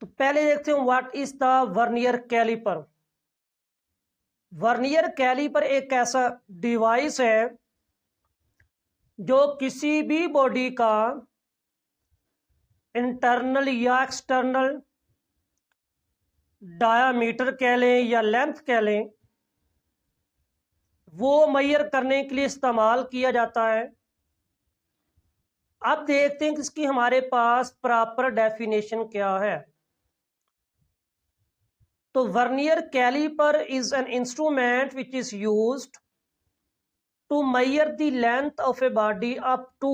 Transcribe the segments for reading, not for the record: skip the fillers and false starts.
तो पहले देखते हैं what is the vernier caliper. Vernier caliper एक ऐसा डिवाइस है जो किसी भी बॉडी का इंटरनल या एक्सटर्नल डायामीटर कह लें या लेंथ कह लें, वो मेजर करने के लिए इस्तेमाल किया जाता है। अब देखते हैं कि इसकी हमारे पास प्रॉपर डेफिनेशन क्या है। तो vernier caliper is an instrument which is used to measure the length of a body up to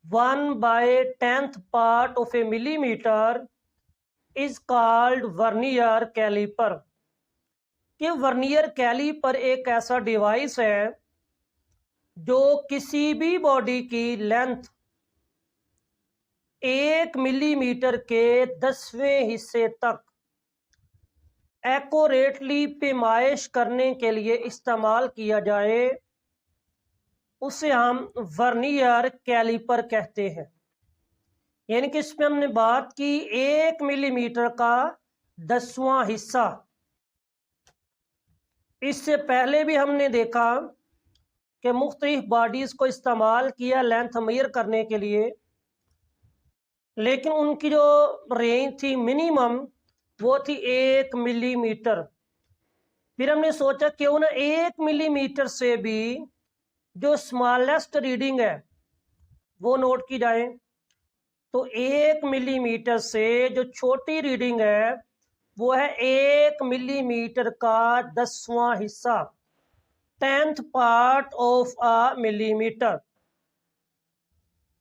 1/10th part of a millimeter is called vernier caliper. कि वर्नियर कैलिपर एक ऐसा डिवाइस है जो किसी भी बॉडी की लेंथ 1 मिलीमीटर के 10वें हिस्से तक एक्यूरेटली पैमाइश करने के लिए इस्तेमाल किया जाए, उसे हम वर्नियर कैलिपर कहते हैं। यानी कि इसमें हमने बात की 1 मिलीमीटर का 10वां हिस्सा। इससे पहले भी हमने देखा कि मुख्तलिफ बॉडीज़ को इस्तेमाल किया लेंथ मेजर करने के लिए, लेकिन उनकी जो रेंज थी मिनिमम वो थी 1 मिलीमीटर। फिर हमने सोचा क्यों ना 1 मिलीमीटर से भी जो स्मॉलेस्ट रीडिंग है वो नोट की जाए। तो 1 मिलीमीटर से जो छोटी रीडिंग है वो है 1 मिलीमीटर का 10वां हिस्सा, 10th part of a millimetre.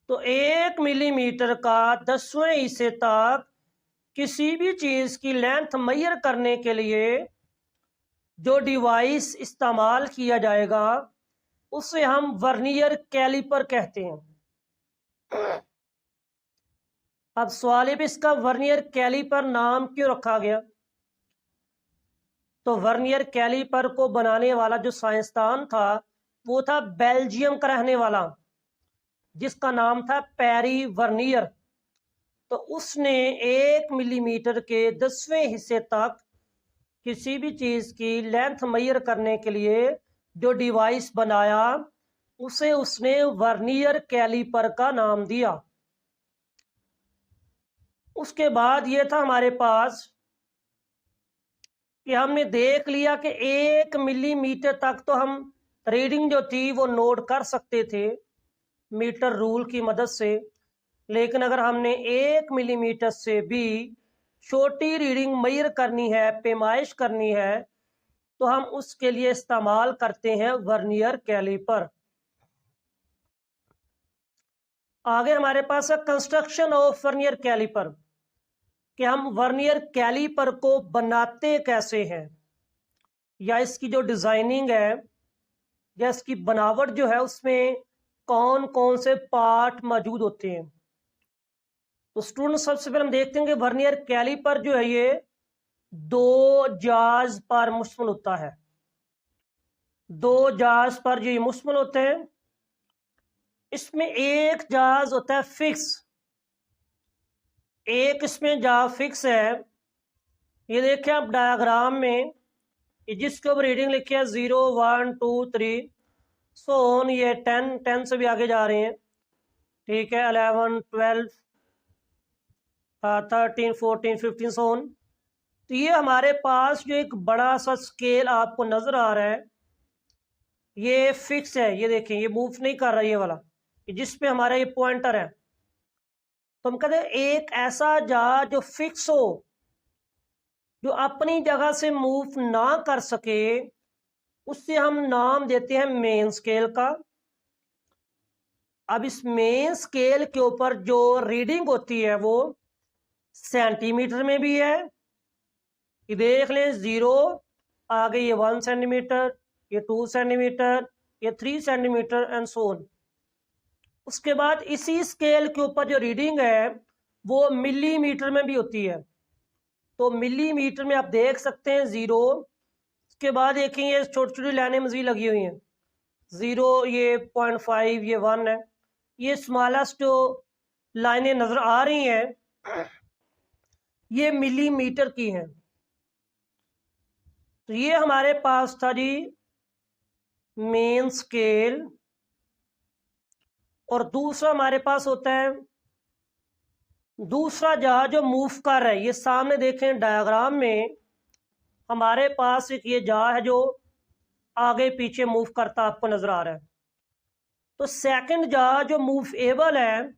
तो 1 मिलीमीटर का 10वें हिस्से तक किसी भी चीज़ की लेंथ मेजर करने के लिए जो डिवाइस इस्तेमाल किया जाएगा उसे हम वर्नियर कैलिपर कहते हैं। अब सवाल है इसका वर्नियर कैलिपर नाम क्यों रखा गया। तो वर्नियर कैलिपर को बनाने वाला जो साइंसदान था वो था बेल्जियम का रहने वाला, जिसका नाम था पेरी वर्नियर। तो उसने 1 मिलीमीटर के 10वें हिस्से तक किसी भी चीज़ की लेंथ मेजर करने के लिए जो डिवाइस बनाया उसे उसने वर्नियर कैलिपर का नाम दिया। उसके बाद ये था हमारे पास कि हमने देख लिया कि 1 मिलीमीटर तक तो हम रीडिंग जो थी वो नोट कर सकते थे मीटर रूल की मदद से, लेकिन अगर हमने 1 मिलीमीटर से भी छोटी रीडिंग मेजर करनी है, पैमाइश करनी है, तो हम उसके लिए इस्तेमाल करते हैं वर्नियर कैलिपर। आगे हमारे पास है कंस्ट्रक्शन ऑफ वर्नियर कैलिपर, कि हम वर्नियर कैलिपर को बनाते कैसे हैं, या इसकी जो डिज़ाइनिंग है या इसकी बनावट जो है उसमें कौन कौन से पार्ट मौजूद होते हैं। तो स्टूडेंट सबसे पहले हम देखते हैं कि वर्नियर कैलिपर जो है ये 2 जाज पर मुश्तमिल होता है। 2 जाज पर जो ये मुश्तमिल होते हैं, इसमें एक जाज होता है फिक्स, एक इसमें जा फिक्स है। ये देखें आप डायग्राम में, जिसके ऊपर रीडिंग लिखी है 0 1 2 3 सो ऑन, ये 10 से भी आगे जा रहे हैं, ठीक है, 11 12 13 14 15 सो ऑन। तो ये हमारे पास जो एक बड़ा सा स्केल आपको नजर आ रहा है ये फिक्स है। ये देखें ये मूव नहीं कर रहा, ये वाला जिस पे हमारा ये पॉइंटर है। तो हम कहते हैं एक ऐसा जहाज जो फिक्स हो, जो अपनी जगह से मूव ना कर सके, उससे हम नाम देते हैं मेन स्केल का। अब इस मेन स्केल के ऊपर जो रीडिंग होती है वो सेंटीमीटर में भी है। ये देख लें 0 आगे ये 1 सेंटीमीटर, ये 2 सेंटीमीटर, ये 3 सेंटीमीटर एंड सो ऑन। उसके बाद इसी स्केल के ऊपर जो रीडिंग है वो मिलीमीटर में भी होती है। तो मिलीमीटर में आप देख सकते हैं 0, उसके बाद देखें ये छोटी छोटी लाइनें मजीद लगी हुई हैं, 0, ये 0.5, ये 1 है। ये स्मॉलेस्ट जो लाइनें नज़र आ रही हैं ये मिलीमीटर की हैं। तो ये हमारे पास था जी मेन स्केल, और दूसरा हमारे पास होता है दूसरा जहाज जो मूव कर रहा है। ये सामने देखें डायग्राम में हमारे पास एक ये जहाज है जो आगे पीछे मूव करता आपको नजर आ रहा है। तो सेकंड जहाज जो मूव एबल है,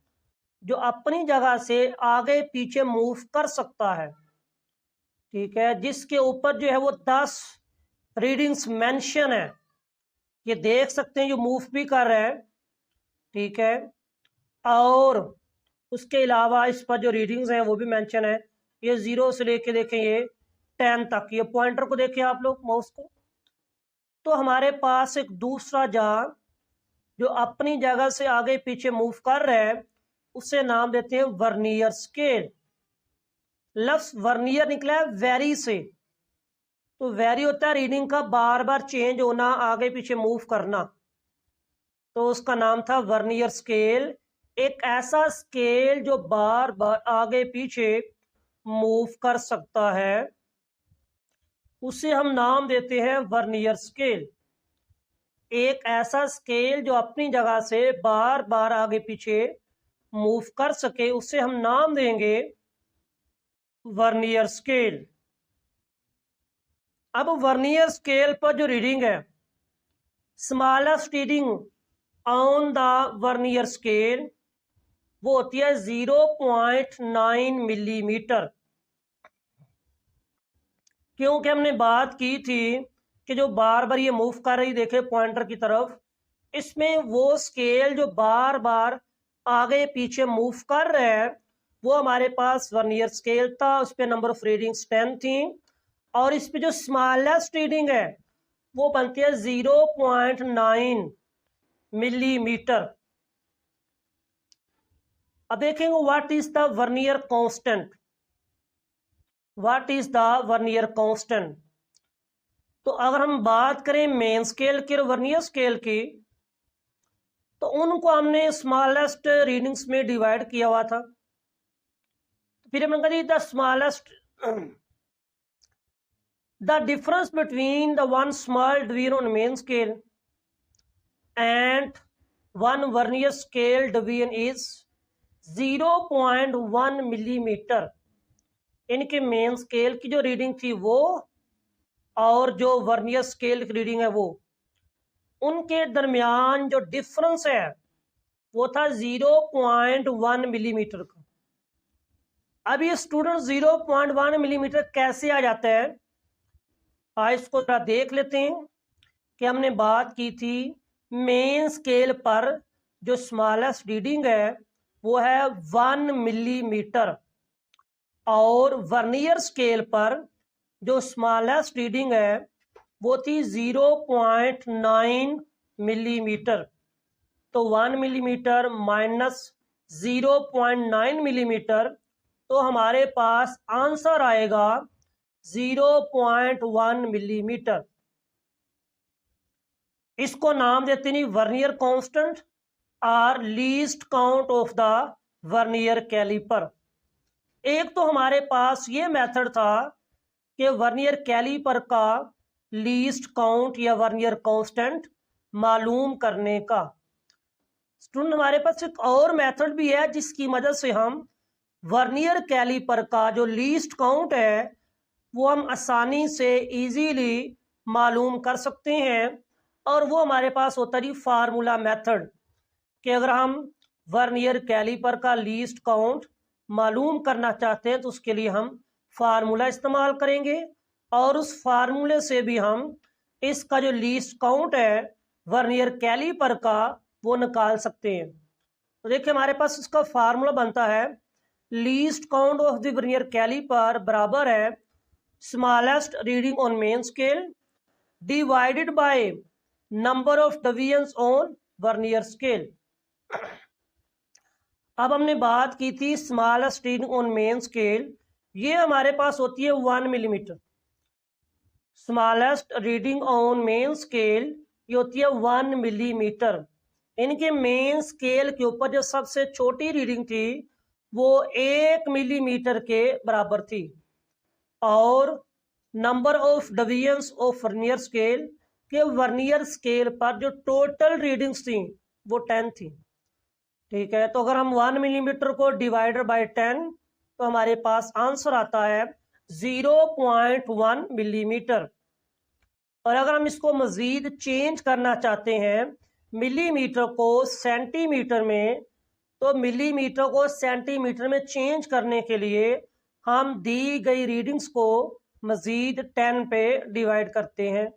जो अपनी जगह से आगे पीछे मूव कर सकता है, ठीक है, जिसके ऊपर जो है वो 10 रीडिंग्स मेंशन है। ये देख सकते हैं जो मूव भी कर रहा है, ठीक है, और उसके अलावा इस पर जो रीडिंग्स हैं वो भी मेंशन है। ये 0 से लेके देखें ये 10 तक। ये पॉइंटर को देखें आप लोग माउस को। तो हमारे पास एक दूसरा जहाज जो अपनी जगह से आगे पीछे मूव कर रहा है, उसे नाम देते हैं वर्नियर स्केल। लफ्ज वर्नियर निकला है वेरी से। तो वेरी होता है रीडिंग का बार बार चेंज होना, आगे पीछे मूव करना, तो उसका नाम था वर्नियर स्केल। एक ऐसा स्केल जो बार बार आगे पीछे मूव कर सकता है, उसे हम नाम देते हैं वर्नियर स्केल। एक ऐसा स्केल जो अपनी जगह से बार बार आगे पीछे मूव कर सके, उसे हम नाम देंगे वर्नियर स्केल। अब वर्नियर स्केल पर जो रीडिंग है, smallest reading on the vernier scale वो होती है 0.9 मिलीमीटर। क्योंकि हमने बात की थी कि जो बार बार ये मूव कर रही, देखे पॉइंटर की तरफ, इसमें वो स्केल जो बार बार आगे पीछे मूव कर रहा है वो हमारे पास वर्नियर स्केल था। उस पर नंबर ऑफ रीडिंग्स 10 थी, और इस पे जो स्मॉलेस्ट रीडिंग है वो बनती है 0.9 मिलीमीटर। अब देखेंगे what is the vernier constant. What is the vernier constant? तो अगर हम बात करें मेन स्केल की और वर्नियर स्केल की, तो उनको हमने स्मॉलेस्ट रीडिंग्स में डिवाइड किया हुआ था। फिर हमने कहा the smallest, the difference between the one small division on main scale and one vernier scale division is 0.1 millimetre. इनके मेन स्केल की जो रीडिंग थी वो और जो वर्नियर स्केल की रीडिंग है वो, उनके दरमियान जो डिफरेंस है वो था 0.1 मिलीमीटर का। अब ये स्टूडेंट 0.1 मिलीमीटर कैसे आ जाता है, आज इसको थोड़ा देख लेते हैं। कि हमने बात की थी मेन स्केल पर जो स्मॉलेस्ट रीडिंग है वो है 1 मिलीमीटर, और वर्नियर स्केल पर जो स्मॉलेस्ट रीडिंग है वो थी 0.9 मिलीमीटर। तो 1 मिलीमीटर माइनस 0.9 मिलीमीटर, तो हमारे पास आंसर आएगा 0.1 मिलीमीटर। इसको नाम देते हैं वर्नियर कांस्टेंट और least count of the vernier caliper. एक तो हमारे पास ये मेथड था कि वर्नियर कैलिपर का लीस्ट काउंट या वर्नियर कांस्टेंट मालूम करने का। स्टूडेंट हमारे पास एक और मेथड भी है जिसकी मदद से हम वर्नियर कैलिपर का जो लीस्ट काउंट है वो हम आसानी से इजीली मालूम कर सकते हैं, और वो हमारे पास होता है फार्मूला मेथड। कि अगर हम वर्नियर कैलिपर का लीस्ट काउंट मालूम करना चाहते हैं तो उसके लिए हम फार्मूला इस्तेमाल करेंगे, और उस फार्मूले से भी हम इसका जो लीस्ट काउंट है वर्नियर कैलिपर का वो निकाल सकते हैं। तो देखिए हमारे पास इसका फार्मूला बनता है least count of the vernier caliper बराबर है smallest reading on main scale divided by number of divisions on vernier scale. अब हमने बात की थी smallest reading on main scale, ये हमारे पास होती है 1 millimetre. Smallest reading on main scale ये होती है 1 मिलीमीटर। इनके मेन स्केल के ऊपर जो सबसे छोटी रीडिंग थी वो 1 मिलीमीटर के बराबर थी, और number of divisions of vernier scale के वर्नियर स्केल पर जो टोटल रीडिंग्स थी वो 10 थी। ठीक है, तो अगर हम 1 मिलीमीटर को डिवाइडेड बाय 10 तो हमारे पास आंसर आता है 0.1 मिलीमीटर। और अगर हम इसको मजीद चेंज करना चाहते हैं मिलीमीटर को सेंटीमीटर में, तो मिलीमीटर को सेंटीमीटर में चेंज करने के लिए हम दी गई रीडिंग्स को मजीद 10 पे डिवाइड करते हैं।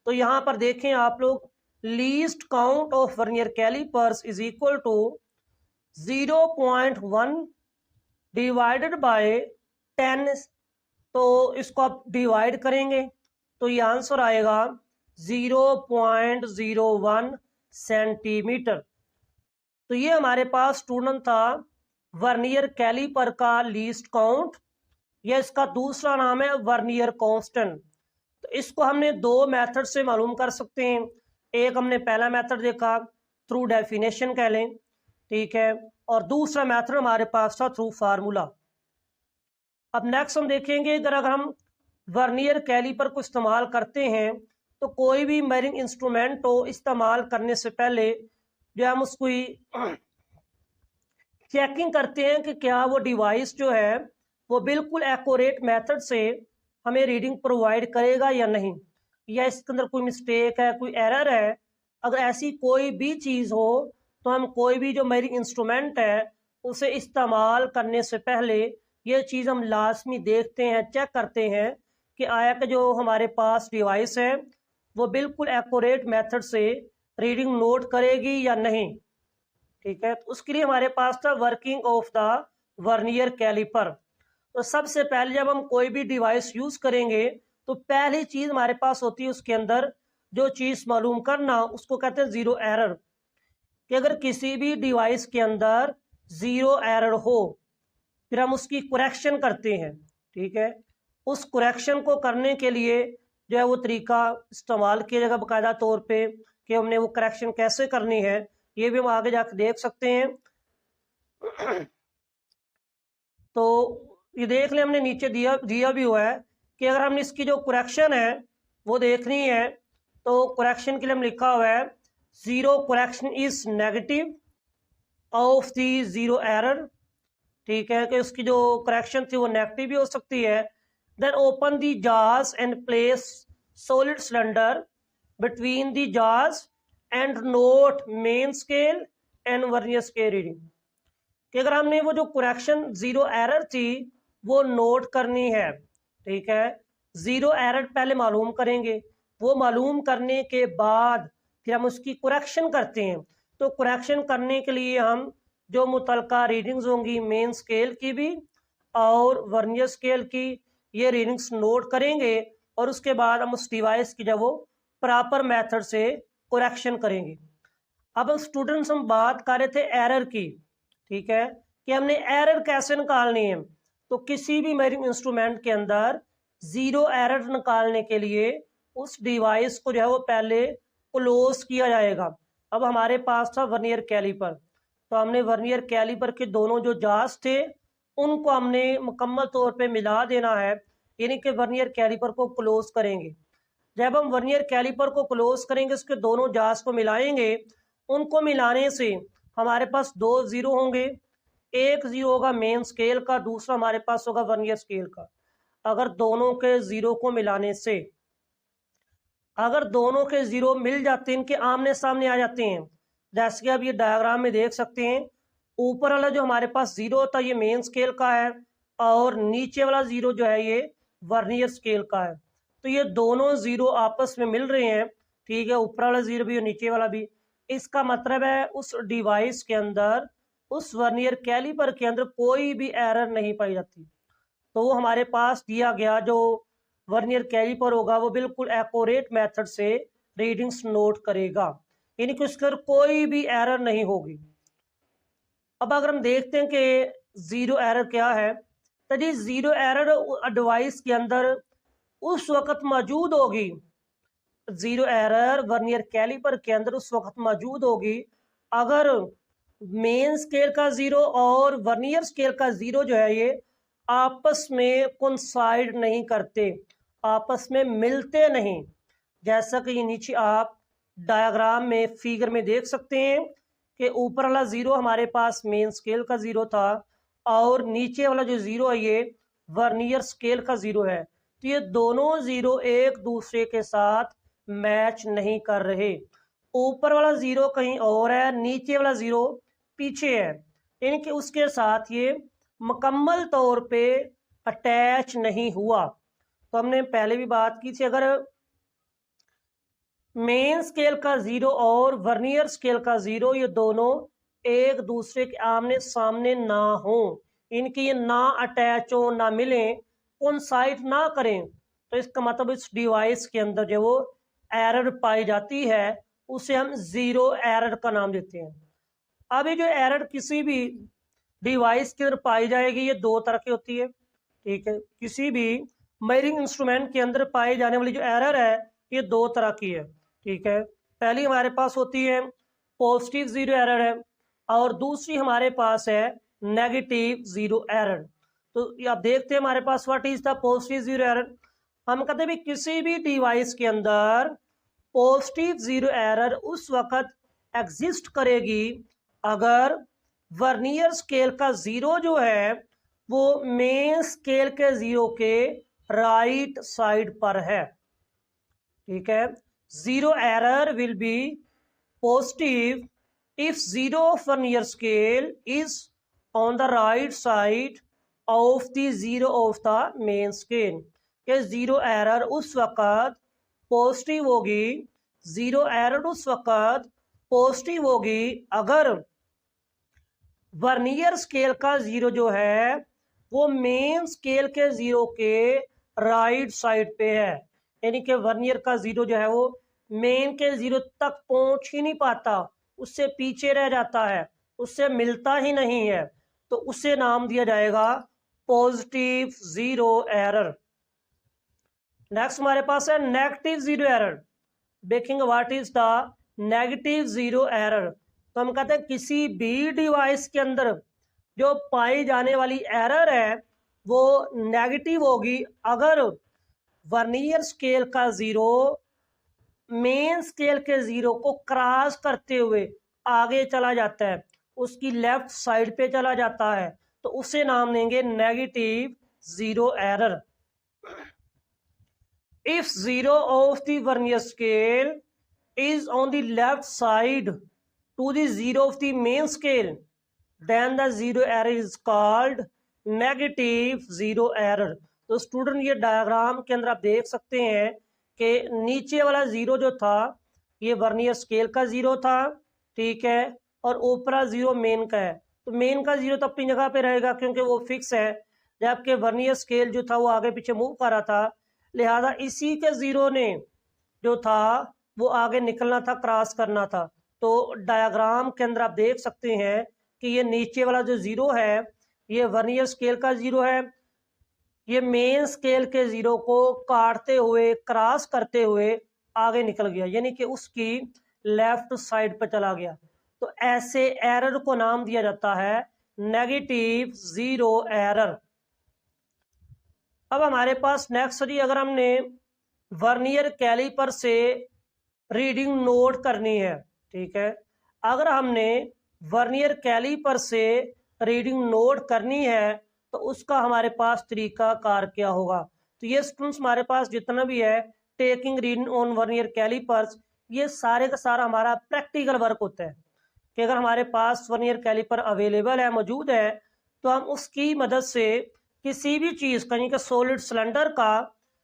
तो यहाँ पर देखें आप लोग, least count of vernier calipers is equal to 0.1 divided by 10। तो इसको आप डिवाइड करेंगे तो ये आंसर आएगा 0.01 सेंटीमीटर। तो ये हमारे पास स्टूडेंट था वर्नियर कैलिपर का लीस्ट काउंट, या इसका दूसरा नाम है वर्नियर कांस्टेंट। तो इसको हमने दो मेथड से मालूम कर सकते हैं। एक हमने पहला मेथड देखा थ्रू डेफिनेशन कह लें, ठीक है, और दूसरा मेथड हमारे पास था थ्रू फार्मूला। अब नेक्स्ट हम देखेंगे अगर हम वर्नियर कैलिपर को इस्तेमाल करते हैं तो कोई भी मेजरिंग इंस्ट्रूमेंट को इस्तेमाल करने से पहले जो हम उसको चेकिंग करते हैं कि क्या वो डिवाइस जो है वो बिल्कुल एक्यूरेट मेथड से हमें रीडिंग प्रोवाइड करेगा या नहीं, या इसके अंदर कोई मिस्टेक है, कोई एरर है। अगर ऐसी कोई भी चीज़ हो तो हम कोई भी जो मेजरिंग इंस्ट्रूमेंट है उसे इस्तेमाल करने से पहले ये चीज़ हम लाजमी देखते हैं, चेक करते हैं कि आया कि जो हमारे पास डिवाइस है वो बिल्कुल एक्यूरेट मेथड से रीडिंग नोट करेगी या नहीं। ठीक है, तो उसके लिए हमारे पास था working of the vernier caliper. तो सबसे पहले जब हम कोई भी डिवाइस यूज़ करेंगे तो पहली चीज़ हमारे पास होती है उसके अंदर जो चीज़ मालूम करना, उसको कहते हैं ज़ीरो एरर। कि अगर किसी भी डिवाइस के अंदर ज़ीरो एरर हो फिर हम उसकी करेक्शन करते हैं। ठीक है, उस करेक्शन को करने के लिए जो है वो तरीका इस्तेमाल किया जाएगा बाकायदा तौर पे कि हमने वो करेक्शन कैसे करनी है, ये भी हम आगे जाकर देख सकते हैं। तो ये देख लें, हमने नीचे दिया भी हुआ है कि अगर हमने इसकी जो करेक्शन है वो देखनी है तो करेक्शन के लिए हम लिखा हुआ है zero correction is negative of the zero error. ठीक है, कि उसकी जो करेक्शन थी वो नेगेटिव भी हो सकती है। Then open the jars and place solid cylinder between the jars and note main scale and vernier scale reading. कि अगर हमने वो जो करेक्शन ज़ीरो एरर थी वो नोट करनी है, ठीक है, ज़ीरो एरर पहले मालूम करेंगे, वो मालूम करने के बाद फिर हम उसकी करेक्शन करते हैं। तो करेक्शन करने के लिए हम जो मुतलका रीडिंग्स होंगी मेन स्केल की भी और वर्नियर स्केल की, ये रीडिंग्स नोट करेंगे और उसके बाद हम उस डिवाइस की जब वो प्रॉपर मेथड से करेक्शन करेंगे। अब स्टूडेंट्स हम बात कर रहे थे एरर की, ठीक है, कि हमने एरर कैसे निकालनी है। तो किसी भी मेजरिंग इंस्ट्रूमेंट के अंदर ज़ीरो एरर निकालने के लिए उस डिवाइस को जो है वो पहले क्लोज किया जाएगा। अब हमारे पास था वर्नियर कैलिपर, तो हमने वर्नियर कैलिपर के दोनों जो जार्स थे उनको हमने मुकम्मल तौर पे मिला देना है, यानी कि वर्नियर कैलिपर को क्लोज करेंगे। जब हम वर्नियर कैलिपर को क्लोज करेंगे उसके दोनों जार्स को मिलाएंगे, उनको मिलाने से हमारे पास दो ज़ीरो होंगे, एक ज़ीरो होगा मेन स्केल का, दूसरा हमारे पास होगा वर्नियर स्केल का। अगर दोनों के ज़ीरो को मिलाने से अगर दोनों के ज़ीरो मिल जाते हैं, इनके आमने सामने आ जाते हैं, जैसे कि आप ये डायग्राम में देख सकते हैं, ऊपर वाला जो हमारे पास ज़ीरो होता है ये मेन स्केल का है और नीचे वाला ज़ीरो जो है ये वर्नियर स्केल का है। तो ये दोनों ज़ीरो आपस में मिल रहे हैं, ठीक है, ऊपर वाला ज़ीरो भी और नीचे वाला भी। इसका मतलब है उस डिवाइस के अंदर, उस वर्नियर कैलिपर के अंदर कोई भी एरर नहीं पाई जाती। तो वो हमारे पास दिया गया जो वर्नियर कैलिपर होगा वो बिल्कुल एक्यूरेट मेथड से रीडिंग्स नोट करेगा, यानी कि उसके अंदर कोई भी एरर नहीं होगी। अब अगर हम देखते हैं कि ज़ीरो एरर क्या है, तो जी ज़ीरो एरर डिवाइस के अंदर उस वक्त मौजूद होगी, ज़ीरो एरर वर्नियर कैलिपर के अंदर उस वक्त मौजूद होगी अगर मेन स्केल का ज़ीरो और वर्नियर स्केल का ज़ीरो जो है ये आपस में कोइंसाइड नहीं करते, आपस में मिलते नहीं। जैसा कि नीचे आप डायग्राम में फिगर में देख सकते हैं कि ऊपर वाला ज़ीरो हमारे पास मेन स्केल का ज़ीरो था और नीचे वाला जो ज़ीरो है ये वर्नियर स्केल का ज़ीरो है। तो ये दोनों ज़ीरो एक दूसरे के साथ मैच नहीं कर रहे। ऊपर वाला ज़ीरो कहीं और है, नीचे वाला ज़ीरो पीछे है, यानी कि उसके साथ ये मुकम्मल तौर पे अटैच नहीं हुआ। तो हमने पहले भी बात की थी, अगर मेन स्केल का ज़ीरो और वर्नियर स्केल का ज़ीरो ये दोनों एक दूसरे के आमने सामने ना हो, इनकी ये ना अटैच हो, ना मिलें, कोइंसाइड ना करें, तो इसका मतलब इस डिवाइस के अंदर जो वो एरर पाई जाती है उसे हम ज़ीरो एरर का नाम देते हैं। अब ये जो एरर किसी भी डिवाइस के अंदर पाई जाएगी ये दो तरह की होती है, ठीक है। किसी भी मेजरिंग इंस्ट्रूमेंट के अंदर पाई जाने वाली जो एरर है ये दो तरह की है, ठीक है। पहली हमारे पास होती है पॉजिटिव ज़ीरो एरर है और दूसरी हमारे पास है नेगेटिव ज़ीरो एरर। तो आप देखते हैं हमारे पास what is the positive zero error. हम कहते हैं भी किसी भी डिवाइस के अंदर पॉजिटिव ज़ीरो एरर उस वक्त एग्जिस्ट करेगी अगर वर्नियर स्केल का ज़ीरो जो है वो मेन स्केल के ज़ीरो के राइट साइड पर है, ठीक है। Zero error will be positive if zero of vernier scale is on the right side of the zero of the main scale। कि ज़ीरो एरर उस वक़्त पॉजिटिव होगी, ज़ीरो एरर उस वक़्त पॉजिटिव होगी अगर वर्नियर स्केल का ज़ीरो जो है वो मेन स्केल के ज़ीरो के राइट साइड पे है, यानी कि वर्नियर का ज़ीरो जो है वो मेन के ज़ीरो तक पहुंच ही नहीं पाता, उससे पीछे रह जाता है, उससे मिलता ही नहीं है, तो उसे नाम दिया जाएगा पॉजिटिव ज़ीरो एरर। नेक्स्ट हमारे पास है नेगेटिव ज़ीरो एरर। देखेंगे what is the negative zero error. तो हम कहते हैं किसी भी डिवाइस के अंदर जो पाई जाने वाली एरर है वो नेगेटिव होगी अगर वर्नियर स्केल का ज़ीरो मेन स्केल के ज़ीरो को क्रॉस करते हुए आगे चला जाता है, उसकी लेफ्ट साइड पे चला जाता है, तो उसे नाम देंगे negative zero error. If zero of the vernier scale is on the left side to the zero of the main scale then the zero error is called negative zero error। तो student ये diagram के अंदर आप देख सकते हैं कि नीचे वाला ज़ीरो जो था ये वर्नियर स्केल का ज़ीरो था, ठीक है, और ऊपरा ज़ीरो मेन का है। तो मेन का ज़ीरो तो अपनी जगह पे रहेगा क्योंकि वो फिक्स है, जबकि वर्नियर स्केल जो था वो आगे पीछे मूव कर रहा था, लिहाजा इसी के ज़ीरो ने जो था वो आगे निकलना था, क्रॉस करना था। तो डायग्राम के अंदर आप देख सकते हैं कि ये नीचे वाला जो ज़ीरो है ये वर्नियर स्केल का ज़ीरो है, ये मेन स्केल के ज़ीरो को काटते हुए क्रॉस करते हुए आगे निकल गया, यानी कि उसकी लेफ्ट साइड पर चला गया। तो ऐसे एरर को नाम दिया जाता है नेगेटिव ज़ीरो एरर। अब हमारे पास नेक्स्ट जी, अगर हमने वर्नियर कैलिपर से रीडिंग नोट करनी है, ठीक है, अगर हमने वर्नियर कैलिपर से रीडिंग नोट करनी है तो उसका हमारे पास तरीका कार क्या होगा। तो ये स्टूडेंट्स हमारे पास जितना भी है taking reading on vernier calipers, ये सारे का सारा हमारा प्रैक्टिकल वर्क होता है कि अगर हमारे पास वर्नियर कैलिपर अवेलेबल है, मौजूद है, तो हम उसकी मदद से किसी भी चीज़ का, यानी कि सॉलिड सिलेंडर का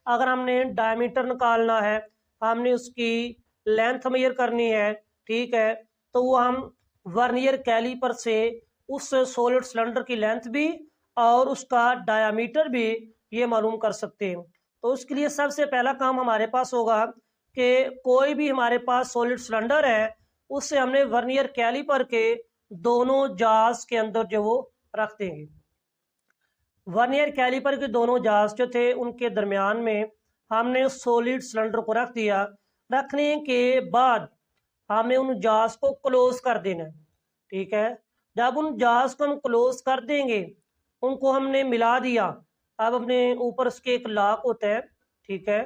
अगर हमने डायमीटर निकालना है, हमने उसकी लेंथ मेजर करनी है, ठीक है, तो वो हम वर्नियर कैलिपर से उस सॉलिड सिलेंडर की लेंथ भी और उसका डायामीटर भी ये मालूम कर सकते हैं। तो उसके लिए सबसे पहला काम हमारे पास होगा कि कोई भी हमारे पास सॉलिड सिलेंडर है उससे हमने वर्नियर कैलिपर के दोनों जाज के अंदर जो वो रख देंगे। वर्नियर कैलिपर के दोनों जाज जो थे उनके दरमियान में हमने सॉलिड सिलेंडर को रख दिया। रखने के बाद हमने उन जाज को क्लोज कर देना है, ठीक है। जब उन जार्स को हम क्लोज कर देंगे, उनको हमने मिला दिया, अब अपने ऊपर उसके एक लॉक होता है, ठीक है।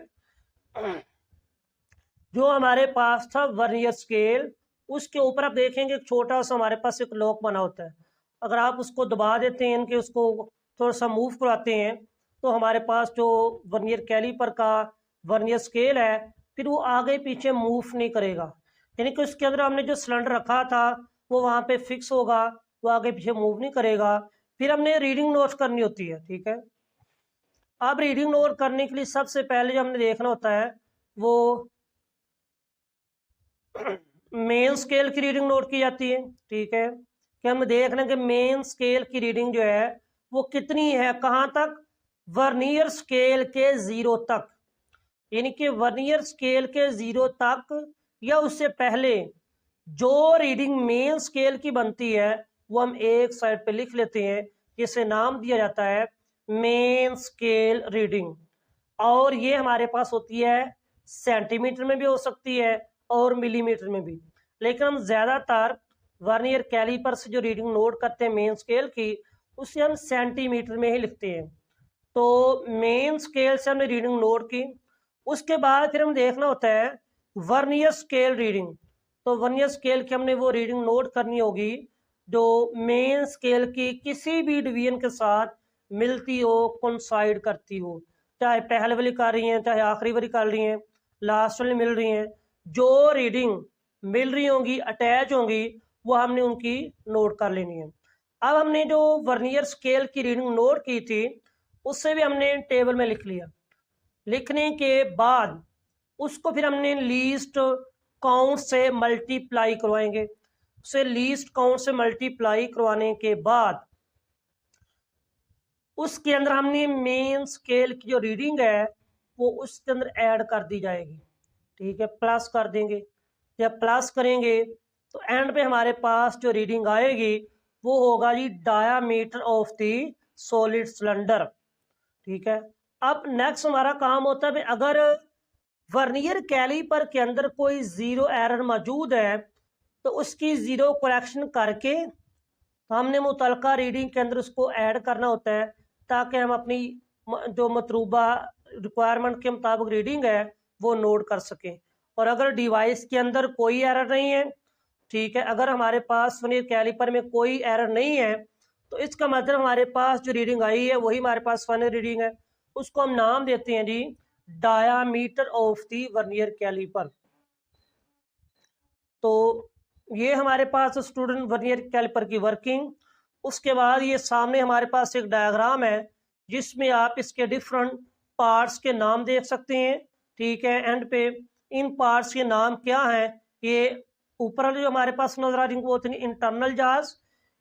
जो हमारे पास था वर्नियर स्केल, उसके ऊपर आप देखेंगे एक छोटा सा हमारे पास एक लॉक बना होता है। अगर आप उसको दबा देते हैं कि उसको थोड़ा सा मूव कराते हैं, तो हमारे पास जो वर्नियर कैलीपर का वर्नियर स्केल है, फिर वो आगे पीछे मूव नहीं करेगा। यानी कि उसके अंदर हमने जो सिलेंडर रखा था वो वहाँ पे फिक्स होगा, वो आगे पीछे मूव नहीं करेगा। फिर हमने रीडिंग नोट करनी होती है, ठीक है। अब रीडिंग नोट करने के लिए सबसे पहले जो हमने देखना होता है वो मेन स्केल की रीडिंग नोट की जाती है, ठीक है। कि हम देख रहे हैं कि मेन स्केल की रीडिंग जो है वो कितनी है, कहाँ तक, वर्नियर स्केल के 0 तक। यानी कि वर्नियर स्केल के 0 तक या उससे पहले जो रीडिंग मेन स्केल की बनती है वो हम एक साइड पे लिख लेते हैं, जिसे नाम दिया जाता है मेन स्केल रीडिंग। और ये हमारे पास होती है सेंटीमीटर में भी हो सकती है और मिलीमीटर में भी, लेकिन हम ज़्यादातर वर्नियर कैलीपर से जो रीडिंग नोट करते हैं मेन स्केल की, उसे हम सेंटीमीटर में ही लिखते हैं। तो मेन स्केल से हमने रीडिंग नोट की, उसके बाद फिर हम देखना होता है वर्नियर स्केल रीडिंग। तो वर्नियर स्केल की हमने वो रीडिंग नोट करनी होगी जो मेन स्केल की किसी भी डिवीजन के साथ मिलती हो, कोइंसाइड करती हो, चाहे पहले वाली कर रही हैं, चाहे आखिरी वाली कर रही हैं, लास्ट वाली मिल रही हैं, जो रीडिंग मिल रही होंगी, अटैच होंगी, वो हमने उनकी नोट कर लेनी है। अब हमने जो वर्नियर स्केल की रीडिंग नोट की थी उससे भी हमने टेबल में लिख लिया। लिखने के बाद उसको फिर हमने लीस्ट काउंट से मल्टीप्लाई करवाएंगे। उसे लीस्ट काउंट से मल्टीप्लाई करवाने के बाद उसके अंदर हमने मेन स्केल की जो रीडिंग है वो उसके अंदर ऐड कर दी जाएगी, ठीक है। प्लस कर देंगे, जब प्लस करेंगे तो एंड पे हमारे पास जो रीडिंग आएगी वो होगा G diameter of the solid cylinder, ठीक है। अब नेक्स्ट हमारा काम होता है, अगर वर्नियर कैलीपर के अंदर कोई ज़ीरो एरर मौजूद है तो उसकी ज़ीरो करेक्शन करके हमने मुतलका रीडिंग के अंदर उसको ऐड करना होता है, ताकि हम अपनी जो मतलूबा रिक्वायरमेंट के मुताबिक रीडिंग है वो नोट कर सकें। और अगर डिवाइस के अंदर कोई एरर नहीं है, ठीक है, अगर हमारे पास वर्नियर कैलीपर में कोई एरर नहीं है, तो इसका मतलब हमारे पास जो रीडिंग आई है वही हमारे पास फाइनल रीडिंग है। उसको हम नाम देते हैं G diameter of the vernier caliper. तो ये हमारे पास स्टूडेंट वर्नियर कैलिपर की वर्किंग। उसके बाद ये सामने हमारे पास एक डायग्राम है जिसमें आप इसके डिफरेंट पार्ट्स के नाम देख सकते हैं, ठीक है। एंड पे इन पार्ट्स के नाम क्या हैं, ये ऊपर जो हमारे पास नजर आ रही है वो होती है इंटरनल जार्स।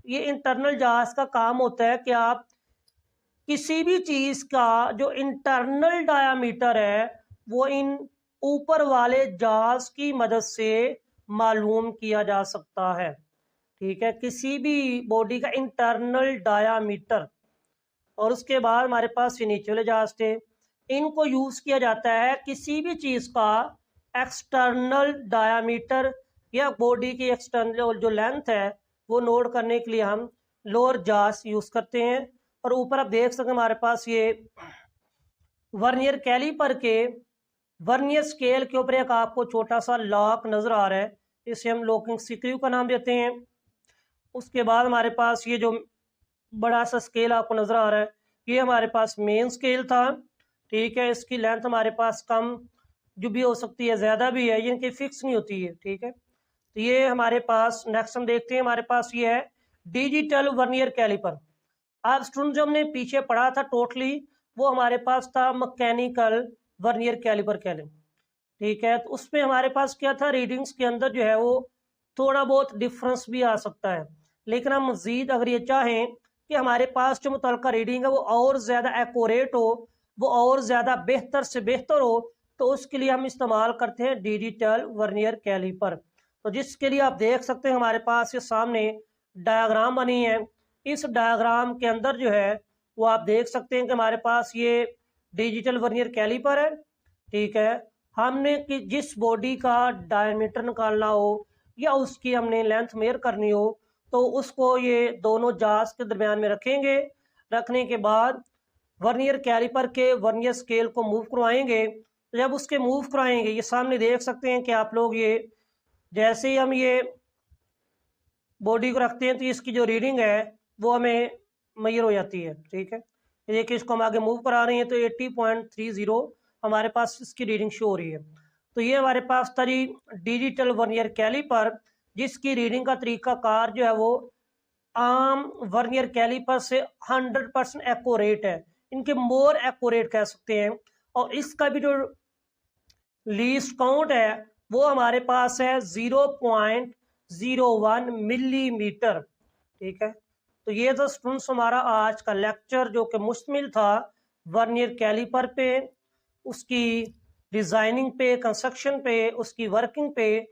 ये इंटरनल जार्स का काम होता है कि आप किसी भी चीज का जो इंटरनल डायामीटर है वो इन ऊपर वाले जार्स की मदद से मालूम किया जा सकता है, ठीक है, किसी भी बॉडी का इंटरनल डायामीटर। और उसके बाद हमारे पास ये नीचे वाले जार्स थे, इनको यूज किया जाता है किसी भी चीज का एक्सटर्नल डायामीटर या बॉडी की एक्सटर्नल जो लेंथ है वो नोट करने के लिए हम लोअर जार्स यूज करते हैं। और ऊपर आप देख सकते हैं हमारे पास ये वर्नियर कैलीपर के वर्नियर स्केल के ऊपर एक आपको छोटा सा लॉक नजर आ रहा है, इसे हम लॉकिंग स्क्रू का नाम देते हैं। उसके बाद हमारे पास ये जो बड़ा सा स्केल आपको नजर आ रहा है ये हमारे पास मेन स्केल था, ठीक है। इसकी लेंथ हमारे पास कम जो भी हो सकती है, ज़्यादा भी है, इनकी फिक्स नहीं होती है, ठीक है। तो ये हमारे पास नेक्स्ट हम देखते हैं, हमारे पास ये है डिजिटल वर्नियर कैलिपर। अब स्टूडेंट जो हमने पीछे पढ़ा था टोटली वो हमारे पास था मैकेनिकल वर्नियर कैलिपर कैलिपर, ठीक है। तो उसमें हमारे पास क्या था, रीडिंग्स के अंदर जो है वो थोड़ा बहुत डिफरेंस भी आ सकता है, लेकिन हम मज़ीद अगर ये चाहें कि हमारे पास जो मुतलका रीडिंग है वो और ज़्यादा एक्यूरेट हो, वो और ज़्यादा बेहतर से बेहतर हो, तो उसके लिए हम इस्तेमाल करते हैं डिजिटल वर्नियर कैलिपर। तो जिसके लिए आप देख सकते हैं हमारे पास ये सामने डायग्राम बनी है। इस डायग्राम के अंदर जो है वो आप देख सकते हैं कि हमारे पास ये डिजिटल वर्नियर कैलिपर है, ठीक है। हमने कि जिस बॉडी का डायमीटर निकालना हो या उसकी हमने लेंथ मेयर करनी हो तो उसको ये दोनों जास के दरमियान में रखेंगे। रखने के बाद वर्नियर कैलिपर के वर्नियर स्केल को मूव करवाएंगे। तो जब उसके मूव कराएंगे, ये सामने देख सकते हैं कि आप लोग, ये जैसे ही हम ये बॉडी को रखते हैं तो इसकी जो रीडिंग है वो हमें मैयर हो जाती है। ठीक है, देखिए इसको हम आगे मूव करा रहे हैं तो 80.30 हमारे पास इसकी रीडिंग शो हो रही है। तो ये हमारे पास तरी डिजिटल वर्नियर कैलिपर, जिसकी रीडिंग का तरीकाकार जो है वो आम वर्नियर कैलिपर से 100% एक्यूरेट है, इनके मोर एक्यूरेट कह सकते हैं। और इसका भी जो लीस्ट काउंट है वो हमारे पास है 0.01 मिलीमीटर। ठीक है, तो ये तो स्टूडेंट्स हमारा आज का लेक्चर जो कि मुश्तमिल था वर्नियर कैलिपर पे, उसकी डिज़ाइनिंग पे, कंस्ट्रक्शन पे, उसकी वर्किंग पे,